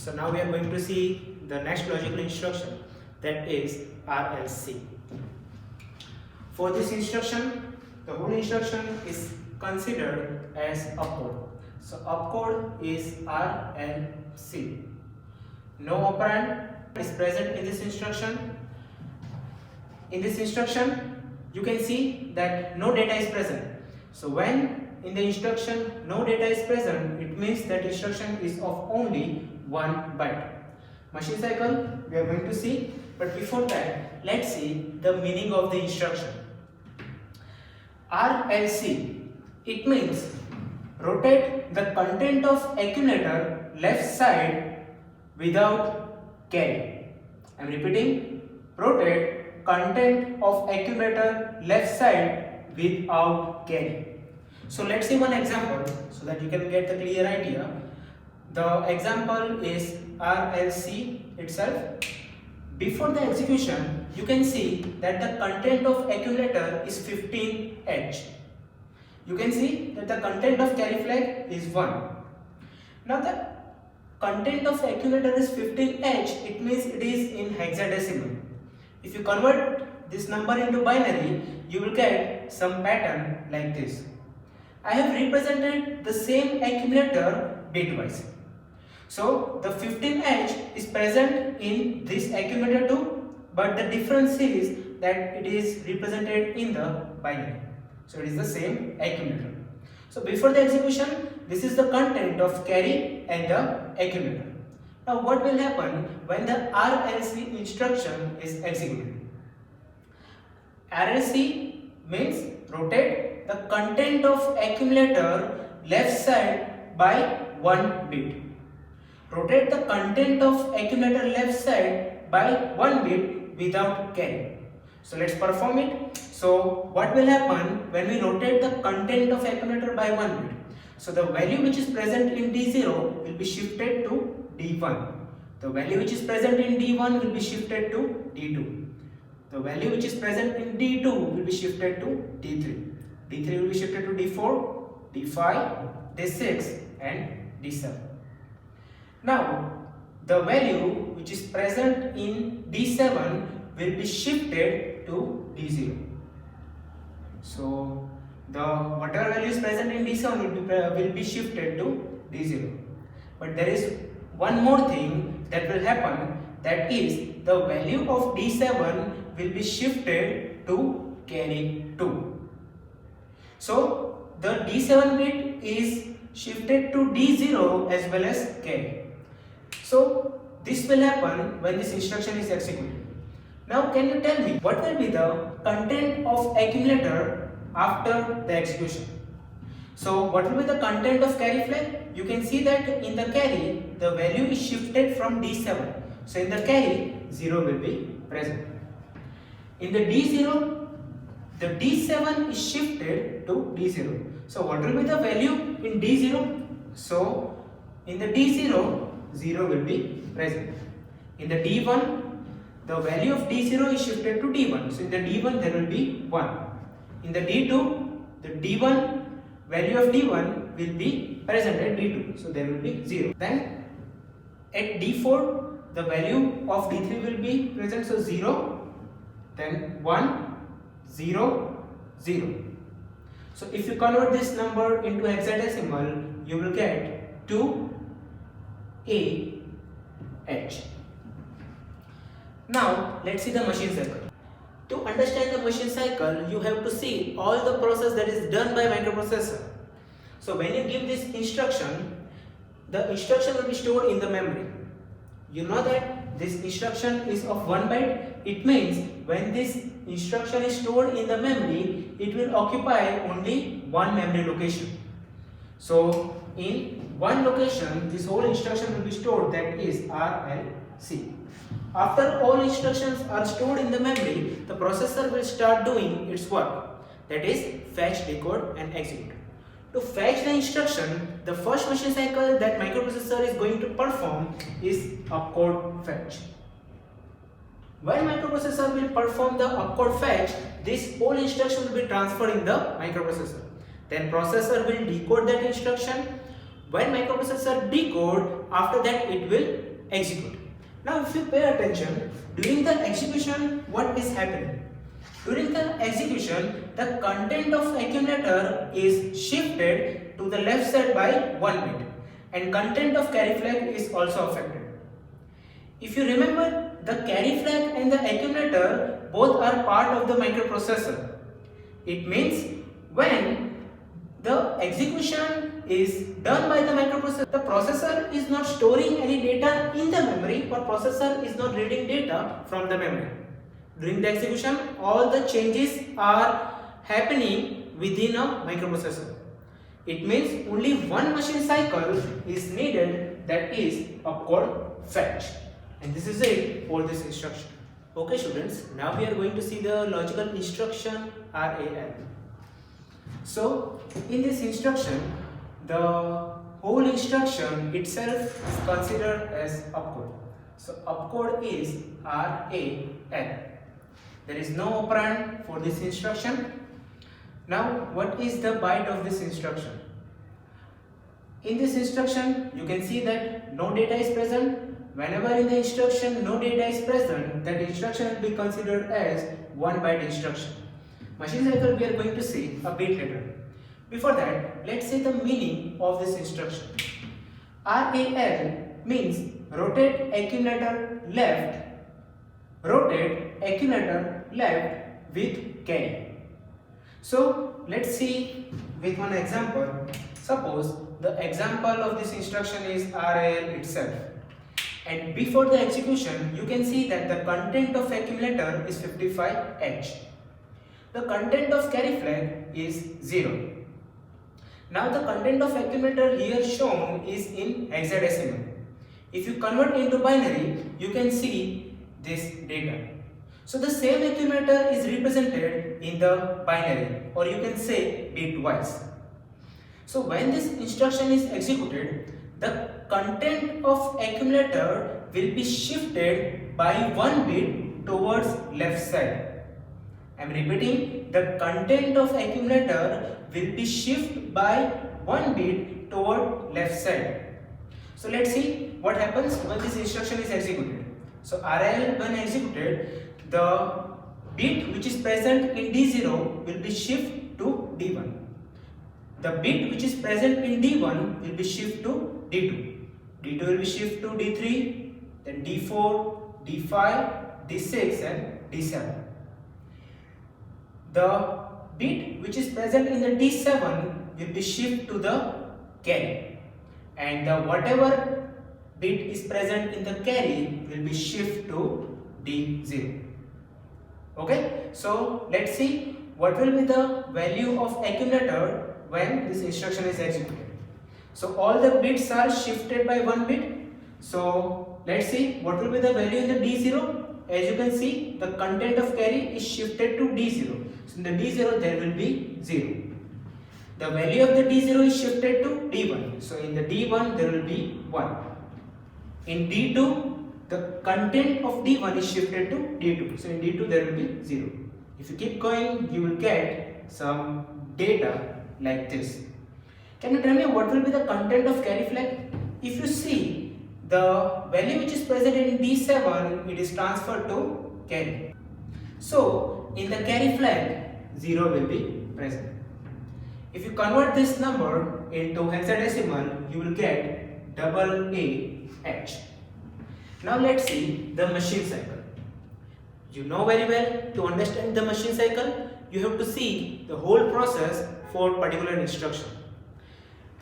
So now we are going to see the next logical instruction, that is RLC. For this instruction, the whole instruction is considered as opcode. So opcode is RLC. No operand is present in this instruction. In this instruction, you can see that no data is present. So when in the instruction no data is present, it means that instruction is of only 1 byte. Machine cycle we are going to see, but before that, let's see the meaning of the instruction. RLC, it means rotate the content of accumulator left side without carry. I am repeating, rotate content of accumulator left side without carry. So let's see one example so that you can get the clear idea. The example is RLC itself. Before the execution, you can see that the content of accumulator is 15H. You can see that the content of carry flag is 1. Now the content of accumulator is 15H, it means it is in hexadecimal. If you convert this number into binary, you will get some pattern like this. I have represented the same accumulator bitwise. So the 15H is present in this accumulator too, but the difference is that it is represented in the binary. So it is the same accumulator. So before the execution, this is the content of carry and the accumulator. Now what will happen when the RLC instruction is executed? RLC means rotate the content of accumulator left side by 1 bit. Rotate the content of accumulator left side by 1 bit without carry. So let's perform it. So what will happen when we rotate the content of accumulator by 1 bit? So the value which is present in D0 will be shifted to D1. The value which is present in D1 will be shifted to D2. The value which is present in D2 will be shifted to D3. D3 will be shifted to D4, D5, D6 and D7. Now the value which is present in D7 will be shifted to D0. So the whatever value is present in D7 will be shifted to D0. But there is one more thing that will happen, that is the value of D7 will be shifted to carry 2. So the D7 bit is shifted to D0 as well as carry. So this will happen when this instruction is executed. Now can you tell me what will be the content of accumulator after the execution? So what will be the content of carry flag? You can see that in the carry the value is shifted from D7. So in the carry 0 will be present. In the D0, the D7 is shifted to D0. So what will be the value in D0? So in the D0, 0 will be present. In the D1, the value of D0 is shifted to D1. So in the D1 there will be 1. In the D2, the D1 value of D1 will be present at D2. So there will be 0. Then at D4, the value of D3 will be present. So 0, then 1, 0, 0. So if you convert this number into hexadecimal, you will get 2AH. Now let's see the machine cycle. To understand the machine cycle, you have to see all the process that is done by microprocessor. So when you give this instruction, the instruction will be stored in the memory. You know that this instruction is of 1 byte. It means when this instruction is stored in the memory, it will occupy only one memory location. So in one location, this whole instruction will be stored, that is RLC. After all instructions are stored in the memory, the processor will start doing its work, that is fetch, decode and execute. To fetch the instruction, the first machine cycle that microprocessor is going to perform is opcode fetch. When microprocessor will perform the opcode fetch, this whole instruction will be transferred in the microprocessor. Then processor will decode that instruction. When microprocessor decode, after that it will execute. Now if you pay attention, during the execution what is happening? During the execution, the content of accumulator is shifted to the left side by 1 bit and content of carry flag is also affected. If you remember, the carry flag and the accumulator both are part of the microprocessor. It means when the execution is done by the microprocessor, the processor is not storing any data in the memory or processor is not reading data from the memory. During the execution, all the changes are happening within a microprocessor. It means only one machine cycle is needed, that is opcode fetch. And this is it for this instruction. Okay students, now we are going to see the logical instruction RAL. So in this instruction, the whole instruction itself is considered as opcode. So opcode is RAL. There is no operand for this instruction. Now what is the byte of this instruction? In this instruction you can see that no data is present. Whenever in the instruction no data is present, that instruction will be considered as 1 byte instruction. Machine cycle we are going to see a bit later. Before that, let's say the meaning of this instruction. RAL means rotate accumulator left with carry. So let's see with one example. Suppose the example of this instruction is RAL itself, and before the execution you can see that the content of accumulator is 55H. The content of carry flag is 0. Now the content of accumulator here shown is in hexadecimal. If you convert into binary, you can see this data. So the same accumulator is represented in the binary, or you can say bitwise. So when this instruction is executed, the content of accumulator will be shifted by 1 bit towards left side. I am repeating, the content of accumulator will be shifted by 1 bit toward left side. So let's see what happens when this instruction is executed. So RAL when executed, the bit which is present in D0 will be shifted to D1. The bit which is present in D1 will be shifted to D2. D2 will be shifted to D3, then D4, D5, D6 and D7. The bit which is present in the D7 will be shifted to the carry, and the whatever bit is present in the carry will be shifted to D0. Okay, so let's see what will be the value of accumulator when this instruction is executed. So all the bits are shifted by 1 bit. So let's see what will be the value in the D0. As you can see, the content of carry is shifted to D0. So in the D0 there will be 0. The value of the D0 is shifted to D1. So in the D1 there will be 1. In D2 the content of D1 is shifted to D2. So in D2 there will be 0. If you keep going, you will get some data like this. Can you tell me what will be the content of carry flag? If you see, the value which is present in D7, it is transferred to carry. So in the carry flag, 0 will be present. If you convert this number into hexadecimal, you will get AAH. Now let's see the machine cycle. You know very well, to understand the machine cycle, you have to see the whole process for particular instruction.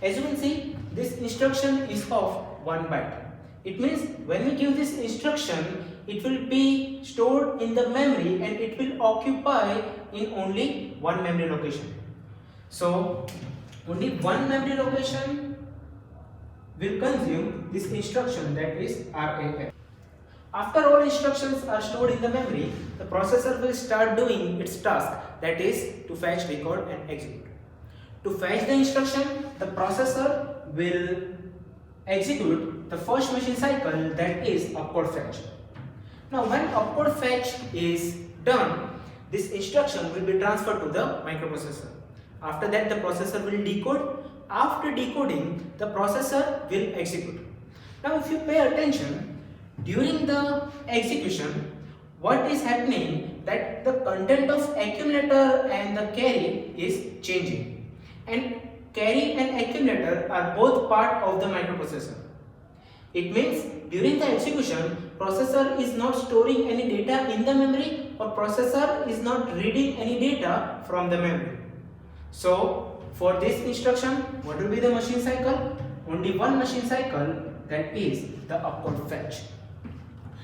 As you can see, this instruction is of 1 byte. It means when we give this instruction, it will be stored in the memory and it will occupy in only one memory location. So only one memory location will consume this instruction, that is RAL. After all instructions are stored in the memory, the processor will start doing its task, that is to fetch, decode and execute. To fetch the instruction, the processor will execute the first machine cycle, that is opcode fetch. Now when opcode fetch is done, this instruction will be transferred to the microprocessor. After that the processor will decode. After decoding, the processor will execute. Now if you pay attention, During the execution, what is happening that the content of accumulator and the carry is changing, and carry and accumulator are both part of the microprocessor. It means during the execution, processor is not storing any data in the memory, or processor is not reading any data from the memory. So for this instruction, what will be the machine cycle? Only one machine cycle, that is the upward fetch.